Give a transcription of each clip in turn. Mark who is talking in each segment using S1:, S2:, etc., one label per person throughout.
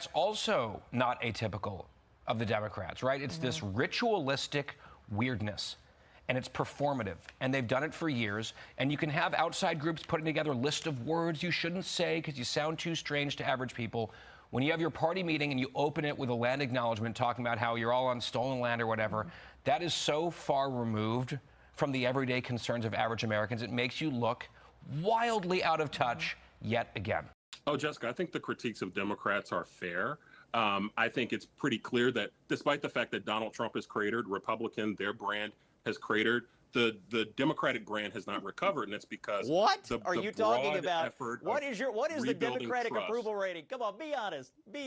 S1: that's also not atypical of the Democrats, right? It's this ritualistic weirdness. And it's performative, and they've done it for years. And you can have outside groups putting together a list of words you shouldn't say because you sound too strange to average people. When you have your party meeting and you open it with a land acknowledgement talking about how you're all on stolen land or whatever, that is so far removed from the everyday concerns of average Americans. It makes you look wildly out of touch yet again.
S2: Oh, Jessica, I think the critiques of Democrats are fair. I think it's pretty clear that despite the fact that Donald Trump has cratered, Republican, their brand has cratered, the Democratic brand has not recovered, and it's because
S3: what are you talking about? What is the
S2: rebuilding
S3: Democratic
S2: trust.
S3: approval rating? Come on, be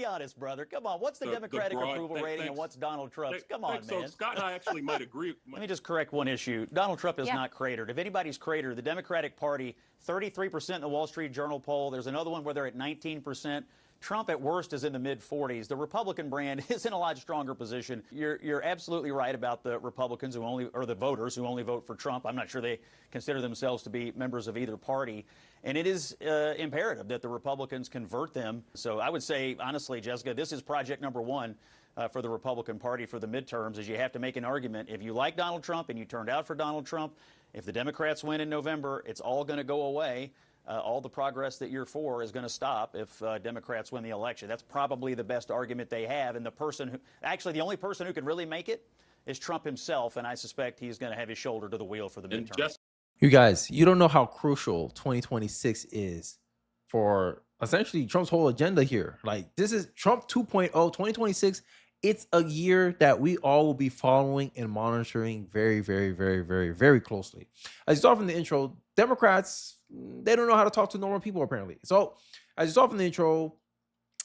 S3: honest, brother. Come on, what's the Democratic approval rating and what's Donald Trump's? Come on,
S2: so
S3: man.
S2: Scott and I actually might agree.
S3: Let me just correct one issue. Donald Trump is not cratered. If anybody's cratered, the Democratic Party, 33% in the Wall Street Journal poll. There's another one where they're at 19%. Trump at worst is in the mid-40s. The Republican brand is in a lot stronger position. You're absolutely right about the Republicans or the voters who only vote for Trump. I'm not sure they consider themselves to be members of either party. And it is imperative that the Republicans convert them. So I would say, honestly, Jessica, this is project number one for the Republican Party for the midterms, is you have to make an argument. If you like Donald Trump and you turned out for Donald Trump, if the Democrats win in November, it's all going to go away. All the progress that you're for is going to stop if Democrats win the election. That's probably the best argument they have. And the only person who can really make it is Trump himself. And I suspect he's going to have his shoulder to the wheel for the midterm.
S4: You guys, you don't know how crucial 2026 is for essentially Trump's whole agenda here. Like, this is Trump 2.0, 2026. It's a year that we all will be following and monitoring very, very, very, very, very closely. As you saw from the intro, Democrats, they don't know how to talk to normal people, apparently. So, as you saw from the intro,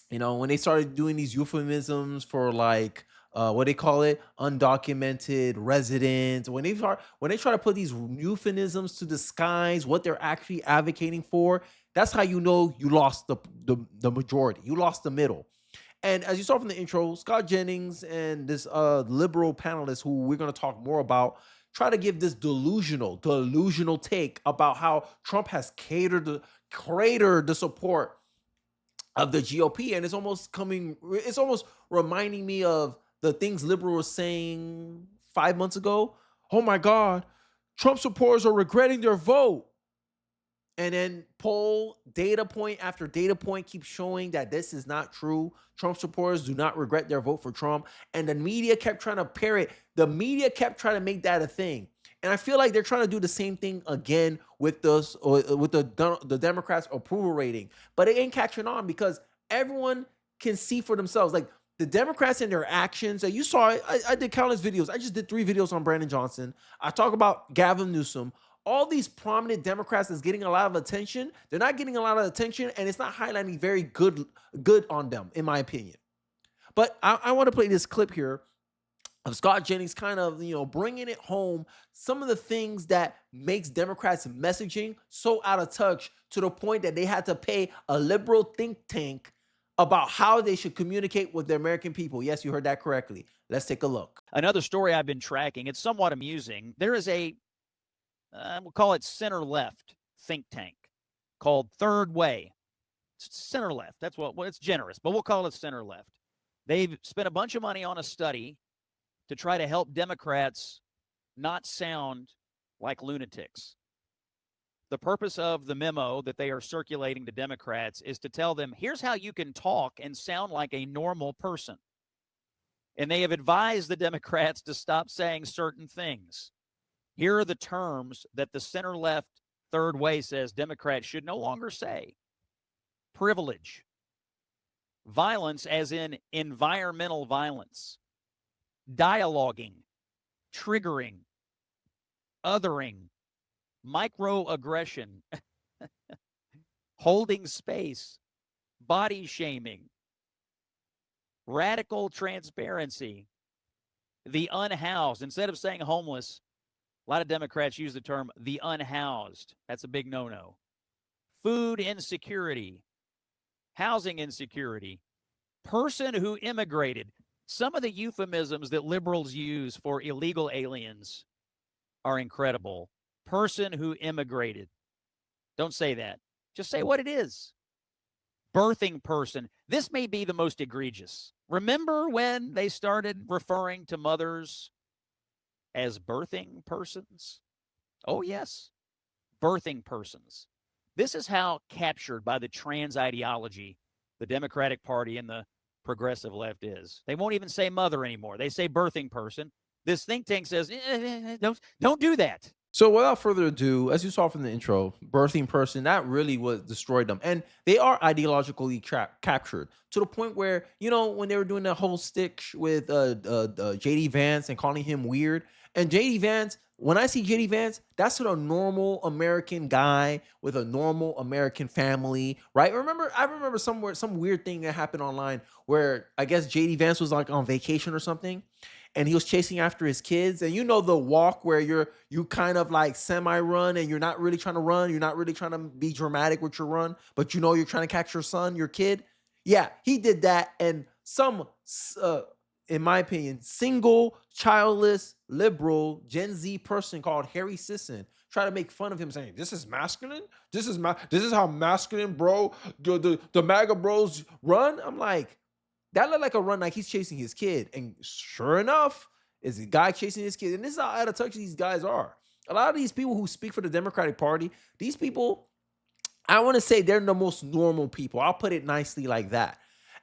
S4: when they started doing these euphemisms for like, what they call it, undocumented residents, when they try to put these euphemisms to disguise what they're actually advocating for, that's how you know you lost the majority. You lost the middle. And as you saw from the intro, Scott Jennings and this liberal panelist who we're going to talk more about try to give this delusional take about how Trump has cratered the support of the GOP. And it's almost reminding me of the things liberals were saying 5 months ago. Oh my God, Trump supporters are regretting their vote. And then data point after data point keeps showing that this is not true. Trump supporters do not regret their vote for Trump. And the media kept trying to parrot. The media kept trying to make that a thing. And I feel like they're trying to do the same thing again with the Democrats' approval rating. But it ain't catching on because everyone can see for themselves. Like, the Democrats and their actions, you saw it. I did countless videos. I just did 3 videos on Brandon Johnson. I talk about Gavin Newsom. All these prominent Democrats that's getting a lot of attention, they're not getting a lot of attention, and it's not highlighting very good on them, in my opinion. But I want to play this clip here of Scott Jennings kind of, bringing it home, some of the things that makes Democrats' messaging so out of touch to the point that they had to pay a liberal think tank about how they should communicate with the American people. Yes, you heard that correctly. Let's take a look.
S3: Another story I've been tracking, it's somewhat amusing. There is we'll call it center-left think tank called Third Way. Center-left. That's it's generous, but we'll call it center-left. They've spent a bunch of money on a study to try to help Democrats not sound like lunatics. The purpose of the memo that they are circulating to Democrats is to tell them, here's how you can talk and sound like a normal person. And they have advised the Democrats to stop saying certain things. Here are the terms that the center-left Third Way says Democrats should no longer say. Privilege. Violence, as in environmental violence. Dialoguing. Triggering. Othering. Microaggression. Holding space. Body shaming. Radical transparency. The unhoused. Instead of saying homeless, a lot of Democrats use the term the unhoused. That's a big no-no. Food insecurity, housing insecurity, person who immigrated. Some of the euphemisms that liberals use for illegal aliens are incredible. Person who immigrated. Don't say that. Just say what it is. birthing person. This may be the most egregious. Remember when they started referring to mothers as birthing persons? Oh, yes, birthing persons. This is how captured by the trans ideology the Democratic Party and the progressive left is. They won't even say mother anymore. They say birthing person. This think tank says, don't do that.
S4: So without further ado, as you saw from the intro, birthing person, that really was destroyed them. And they are ideologically captured to the point where, you know, when they were doing that whole stick with JD Vance and calling him weird. And JD Vance, when I see JD Vance, that's a normal American guy with a normal American family, right? I remember somewhere, some weird thing that happened online where I guess JD Vance was like on vacation or something, and he was chasing after his kids. And you know the walk where you kind of like semi-run and you're not really trying to run. You're not really trying to be dramatic with your run, but you know you're trying to catch your son, your kid. Yeah, he did that. And some, in my opinion, single, childless, liberal, Gen Z person called Harry Sisson try to make fun of him saying, this is masculine? This is how masculine, bro, the MAGA bros run? I'm like, that looked like a run like he's chasing his kid. And sure enough, is a guy chasing his kid. And this is how out of touch these guys are. A lot of these people who speak for the Democratic Party, these people, I want to say they're the most normal people. I'll put it nicely like that.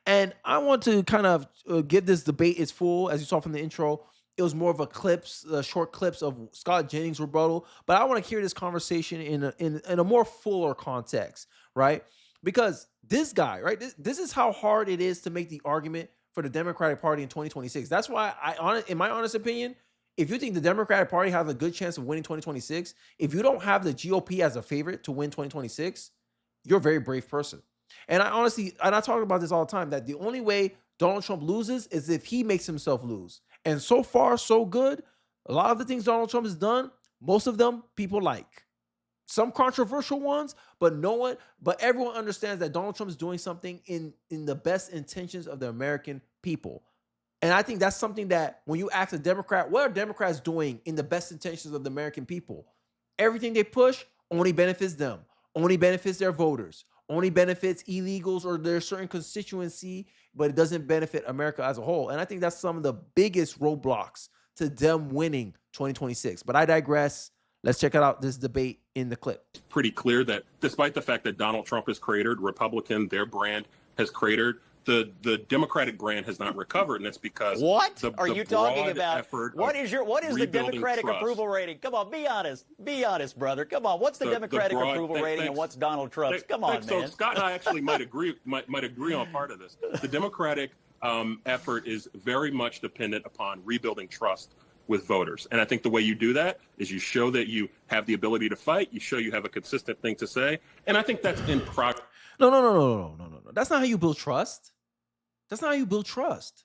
S4: And I want to kind of give this debate its full. As you saw from the intro, it was more of a short clips of Scott Jennings' rebuttal. But I want to hear this conversation in a more fuller context, right? Because this guy, right, this is how hard it is to make the argument for the Democratic Party in 2026. That's why in my honest opinion, if you think the Democratic Party has a good chance of winning 2026, if you don't have the GOP as a favorite to win 2026, you're a very brave person. And I talk about this all the time, that the only way Donald Trump loses is if he makes himself lose. And so far, so good. A lot of the things Donald Trump has done, most of them people like. Some controversial ones, but everyone understands that Donald Trump is doing something in the best intentions of the American people. And I think that's something that when you ask a Democrat, what are Democrats doing in the best intentions of the American people? Everything they push only benefits them, only benefits their voters, only benefits illegals or their certain constituency, but it doesn't benefit America as a whole. And I think that's some of the biggest roadblocks to them winning 2026. But I digress. Let's check out this debate in the clip.
S2: It's pretty clear that despite the fact that Donald Trump has cratered, Republican, their brand has cratered, the Democratic brand has not recovered, and it's because
S3: what are you talking about? What is the Democratic approval rating? Come on, be honest, brother. Come on, what's the Democratic approval rating and what's Donald Trump's? Come on, man.
S2: So Scott and I actually might agree on part of this. The Democratic effort is very much dependent upon rebuilding trust with voters. And I think the way you do that is you show that you have the ability to fight, you show you have a consistent thing to say, and I think that's in progress.
S4: No. That's not how you build trust. That's not how you build trust.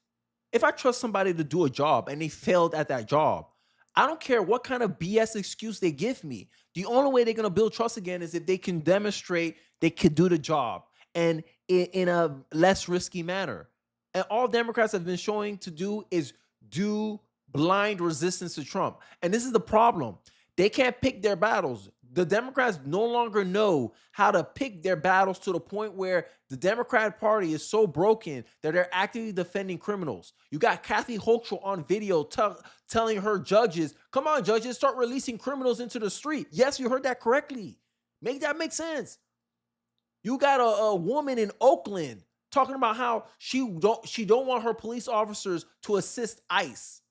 S4: If I trust somebody to do a job and they failed at that job, I don't care what kind of BS excuse they give me. The only way they're going to build trust again is if they can demonstrate they could do the job and in a less risky manner. And all Democrats have been showing to do is do blind resistance to Trump. And this is the problem. They can't pick their battles. The Democrats no longer know how to pick their battles to the point where the Democratic Party is so broken that they're actively defending criminals. You got Kathy Hochul on video telling her judges, come on, judges, start releasing criminals into the street. Yes, you heard that correctly. Make that make sense. You got a woman in Oakland talking about how she don't want her police officers to assist ICE.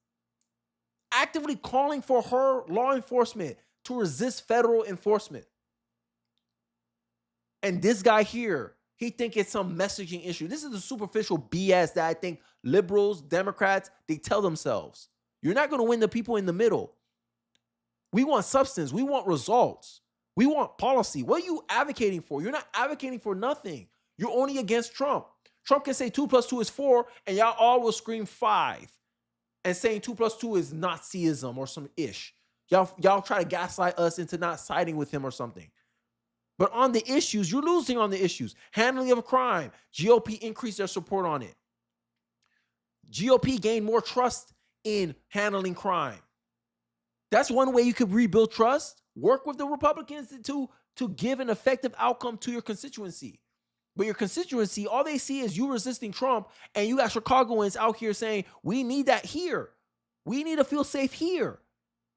S4: Actively calling for her law enforcement to resist federal enforcement. And this guy here, he think it's some messaging issue. This is the superficial BS that I think liberals, Democrats, they tell themselves. You're not going to win the people in the middle. We want substance. We want results. We want policy. What are you advocating for? You're not advocating for nothing. You're only against Trump. Trump can say 2 + 2 is 4, and y'all all will scream 5. And saying 2 + 2 is Nazism or some ish. Y'all try to gaslight us into not siding with him or something. But on the issues, you're losing on the issues. Handling of crime, GOP increased their support on it. GOP gained more trust in handling crime. That's one way you could rebuild trust. Work with the Republicans to give an effective outcome to your constituency. But your constituency, all they see is you resisting Trump, and you got Chicagoans out here saying, we need that here. We need to feel safe here.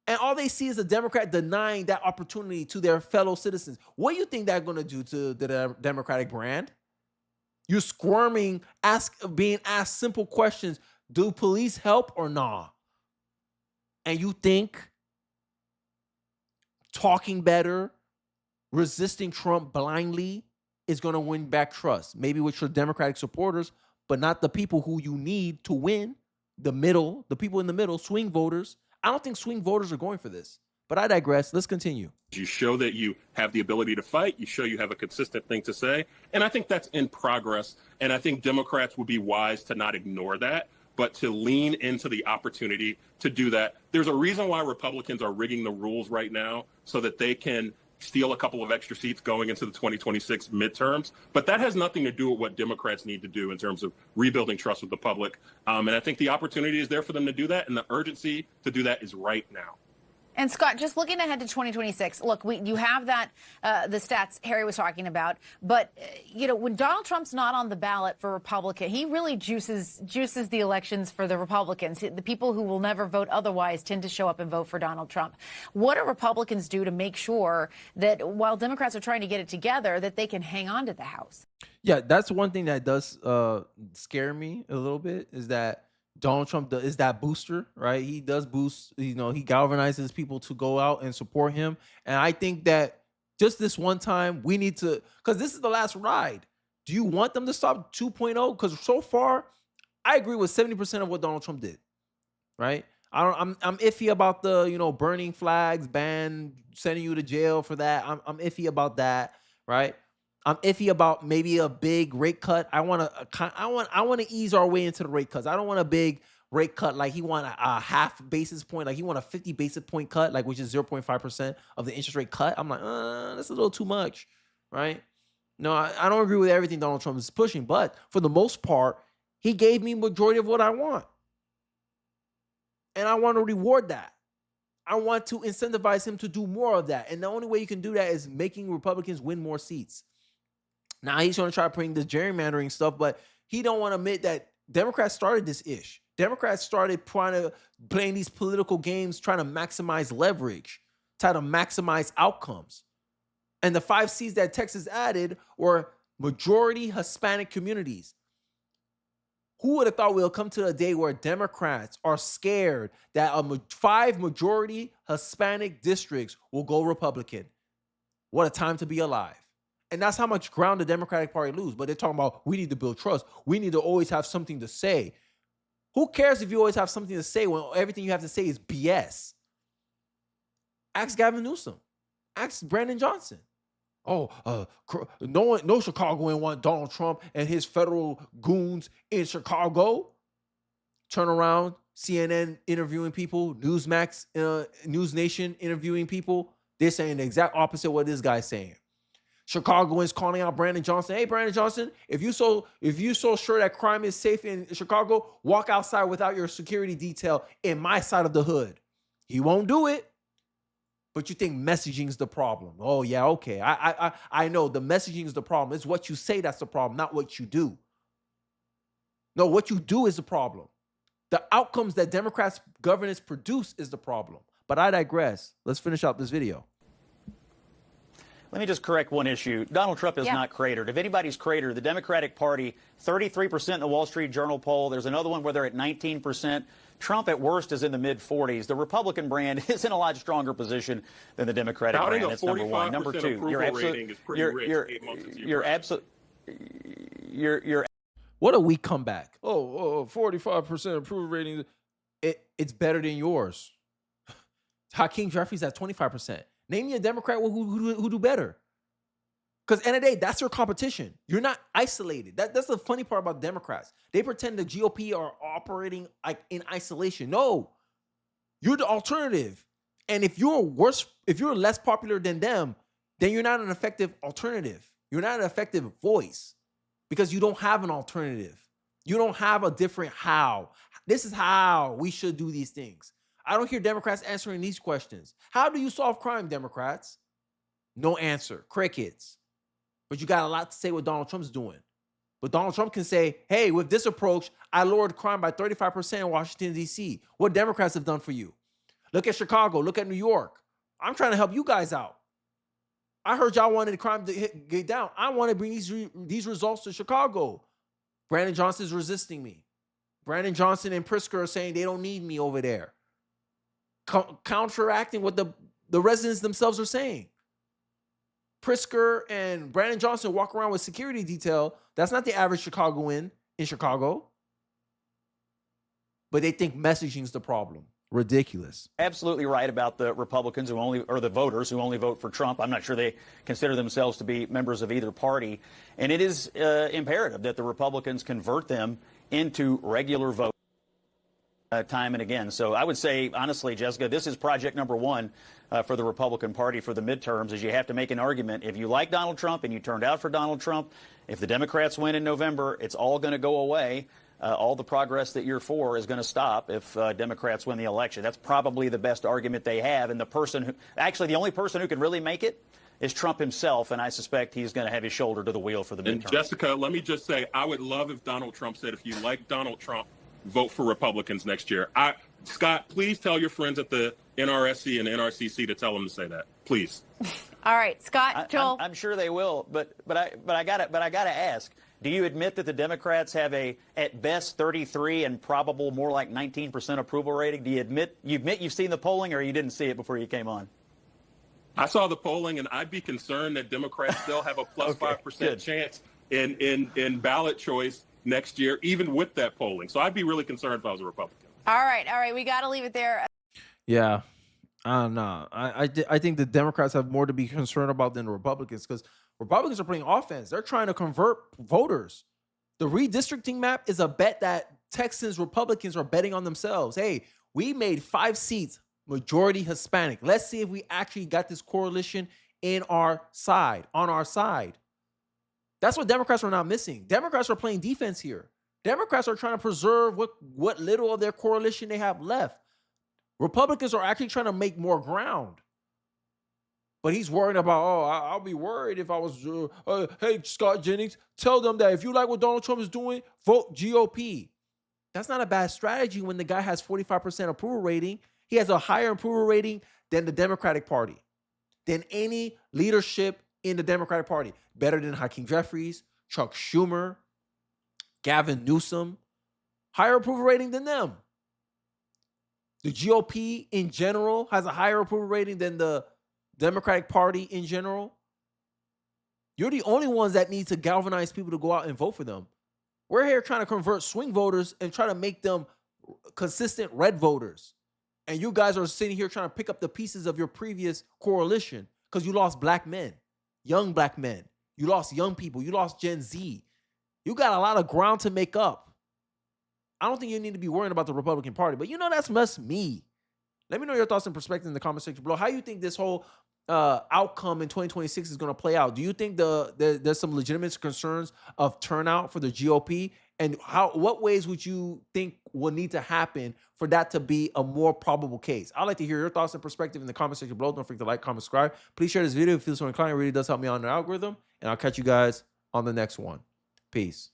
S4: And all they see is a Democrat denying that opportunity to their fellow citizens. What do you think that's going to do to the Democratic brand? You're squirming, being asked simple questions. Do police help or nah? And you think talking better, resisting Trump blindly is going to win back trust. Maybe with your Democratic supporters, but not the people who you need to win. The people in the middle, swing voters. I don't think swing voters are going for this. But I digress. Let's continue.
S2: You show that you have the ability to fight. You show you have a consistent thing to say. And I think that's in progress. And I think Democrats would be wise to not ignore that, but to lean into the opportunity to do that. There's a reason why Republicans are rigging the rules right now so that they can steal a couple of extra seats going into the 2026 midterms. But that has nothing to do with what Democrats need to do in terms of rebuilding trust with the public. And I think the opportunity is there for them to do that. And the urgency to do that is right now.
S5: And Scott, just looking ahead to 2026, look, you have that, the stats Harry was talking about, but, when Donald Trump's not on the ballot for Republican, he really juices the elections for the Republicans. The people who will never vote otherwise tend to show up and vote for Donald Trump. What do Republicans do to make sure that while Democrats are trying to get it together, that they can hang on to the House?
S4: Yeah, that's one thing that does scare me a little bit, is that Donald Trump is that booster, right? He does boost, he galvanizes people to go out and support him. And I think that just this one time, we need to, because this is the last ride. Do you want them to stop 2.0? Because so far, I agree with 70% of what Donald Trump did, right? I'm iffy about the, burning flags, ban, sending you to jail for that. I'm iffy about that, right? I'm iffy about maybe a big rate cut. I want to ease our way into the rate cuts. I don't want a big rate cut like he want a half basis point, like he want a 50 basis point cut, like which is 0.5% of the interest rate cut. I'm like, that's a little too much, right? No, I don't agree with everything Donald Trump is pushing, but for the most part, he gave me majority of what I want. And I want to reward that. I want to incentivize him to do more of that. And the only way you can do that is making Republicans win more seats. Now he's going to try to bring this gerrymandering stuff, but he don't want to admit that Democrats started this ish. Democrats started playing these political games, trying to maximize leverage, try to maximize outcomes. And the 5 seats that Texas added were majority Hispanic communities. Who would have thought we'll come to a day where Democrats are scared that 5 majority Hispanic districts will go Republican? What a time to be alive. And that's how much ground the Democratic Party lose. But they're talking about, we need to build trust. We need to always have something to say. Who cares if you always have something to say when everything you have to say is BS? Ask Gavin Newsom. Ask Brandon Johnson. No Chicagoan want Donald Trump and his federal goons in Chicago. Turn around, CNN interviewing people, Newsmax, News Nation interviewing people. They're saying the exact opposite of what this guy's saying. Chicagoans calling out Brandon Johnson. Hey, Brandon Johnson, if you so sure that crime is safe in Chicago, walk outside without your security detail in my side of the hood. He won't do it. But you think messaging is the problem. Oh, yeah, okay. I know the messaging is the problem. It's what you say that's the problem, not what you do. No, what you do is the problem. The outcomes that Democrats' governance produce is the problem. But I digress. Let's finish out this video.
S3: Let me just correct one issue. Donald Trump is not cratered. If anybody's cratered, the Democratic Party, 33% in the Wall Street Journal poll. There's another one where they're at 19%. Trump at worst is in the mid-40s. The Republican brand is in a lot stronger position than the Democratic brand. That's number one. Number two,
S4: What a weak comeback. 45% approval rating. It's better than yours. Hakeem Jeffries at 25%. Name me a Democrat who do better. Because end of the day, that's your competition. You're not isolated. That's the funny part about Democrats. They pretend the GOP are operating like in isolation. No, you're the alternative. And if you're less popular than them, then you're not an effective alternative. You're not an effective voice because you don't have an alternative. You don't have a different how. This is how we should do these things. I don't hear Democrats answering these questions. How do you solve crime, Democrats? No answer. Crickets. But you got a lot to say what Donald Trump's doing. But Donald Trump can say, hey, with this approach, I lowered crime by 35% in Washington, D.C. What Democrats have done for you. Look at Chicago. Look at New York. I'm trying to help you guys out. I heard y'all wanted crime to get down. I want to bring these results to Chicago. Brandon Johnson is resisting me. Brandon Johnson and Pritzker are saying they don't need me over there. Counteracting what the residents themselves are saying. Pritzker and Brandon Johnson walk around with security detail. That's not the average Chicagoan in Chicago. But they think messaging is the problem. Ridiculous.
S3: Absolutely right about the Republicans or the voters who only vote for Trump. I'm not sure they consider themselves to be members of either party. And it is imperative that the Republicans convert them into regular vote time and again. So I would say, honestly, Jessica, this is project number one for the Republican Party for the midterms, is you have to make an argument. If you like Donald Trump and you turned out for Donald Trump, if the Democrats win in November, it's all going to go away. All the progress that you're for is going to stop if Democrats win the election. That's probably the best argument they have. And the only person who can really make it is Trump himself. And I suspect he's going to have his shoulder to the wheel for the midterm.
S2: And Jessica, let me just say, I would love if Donald Trump said, if you like Donald Trump, vote for Republicans next year. Scott, please tell your friends at the NRSC and NRCC to tell them to say that, please.
S5: All right, Scott, Joel.
S3: I'm sure they will, but I gotta ask. Do you admit that the Democrats have at best 33 and probable more like 19% approval rating? Do you admit you've seen the polling, or you didn't see it before you came on?
S2: I saw the polling, and I'd be concerned that Democrats still have a plus 5% chance in ballot choice next year, even with that polling. So I'd be really concerned if I was a Republican.
S5: All right. We got to leave it there.
S4: Yeah. No. I think the Democrats have more to be concerned about than the Republicans, because Republicans are playing offense. They're trying to convert voters. The redistricting map is a bet that Texans Republicans are betting on themselves. Hey, we made 5 seats, majority Hispanic. Let's see if we actually got this coalition on our side. That's what Democrats are not missing. Democrats are playing defense here. Democrats are trying to preserve what little of their coalition they have left. Republicans are actually trying to make more ground. But he's worried about, I'll be worried if I was, hey, Scott Jennings, tell them that if you like what Donald Trump is doing, vote GOP. That's not a bad strategy when the guy has 45% approval rating. He has a higher approval rating than the Democratic Party, than any leadership in the Democratic Party. Better than Hakeem Jeffries, Chuck Schumer, Gavin Newsom. Higher approval rating than them. The GOP in general has a higher approval rating than the Democratic Party in general. You're the only ones that need to galvanize people to go out and vote for them. We're here trying to convert swing voters and try to make them consistent red voters. And you guys are sitting here trying to pick up the pieces of your previous coalition because you lost black men, young black men. You lost young people. You lost Gen Z. You got a lot of ground to make up. I don't think you need to be worrying about the Republican Party, but that's just me. Let me know your thoughts and perspective in the comment section below. How you think this whole outcome in 2026 is going to play out? Do you think there's some legitimate concerns of turnout for the GOP? And what ways would you think will need to happen for that to be a more probable case? I'd like to hear your thoughts and perspective in the comment section below. Don't forget to like, comment, subscribe. Please share this video if you feel so inclined. It really does help me on the algorithm. And I'll catch you guys on the next one. Peace.